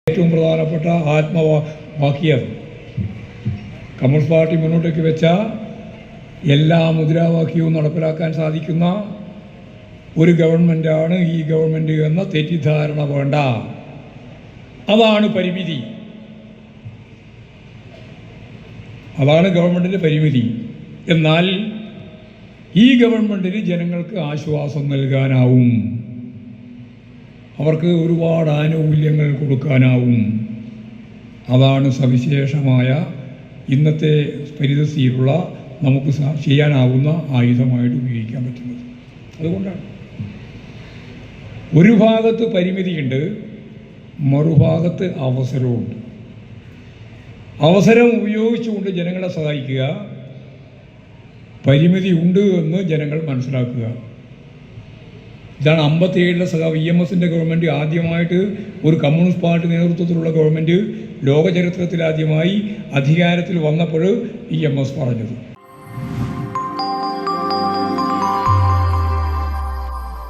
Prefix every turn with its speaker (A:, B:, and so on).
A: ഏറ്റവും പ്രധാനപ്പെട്ട ആത്മവാക്യം communist party മുന്നോട്ടേക്ക് വെച്ച എല്ലാ മുദ്രാവാക്യവും നടപ്പിലാക്കാൻ സാധിക്കുന്ന ഒരു ഗവൺമെൻറ്റാണ് ഈ ഗവൺമെൻറ് എന്ന തെറ്റിദ്ധാരണ വേണ്ട. അതാണ് പരിമിതി, അതാണ് ഗവൺമെൻറ്റിൻ്റെ പരിമിതി. എന്നാൽ ഈ ഗവൺമെൻറ്റിന് ജനങ്ങൾക്ക് ആശ്വാസം നൽകാനാവും, അവർക്ക് ഒരുപാട് ആനുകൂല്യങ്ങൾ കൊടുക്കാനാവും. അതാണ് സവിശേഷമായ ഇന്നത്തെ പരിതസ്ഥിതിയിലുള്ള നമുക്ക് ചെയ്യാനാവുന്ന ആയുധമായിട്ട് ഉപയോഗിക്കാൻ പറ്റുന്നത്. അതുകൊണ്ടാണ് ഒരു ഭാഗത്ത് പരിമിതിയുണ്ട്, മറുഭാഗത്ത് അവസരമുണ്ട്. അവസരം ഉപയോഗിച്ചുകൊണ്ട് ജനങ്ങളെ സഹായിക്കുക, പരിമിതി ഉണ്ട് എന്ന് ജനങ്ങൾ മനസ്സിലാക്കുക. ഇതാണ് 57-ലെ EMSൻ്റെ ഗവൺമെൻറ് ആദ്യമായിട്ട്, ഒരു കമ്മ്യൂണിസ്റ്റ് പാർട്ടി നേതൃത്വത്തിലുള്ള ഗവൺമെൻറ് ലോക ചരിത്രത്തിലാദ്യമായി അധികാരത്തിൽ വന്നപ്പോൾ EMS പറഞ്ഞത്.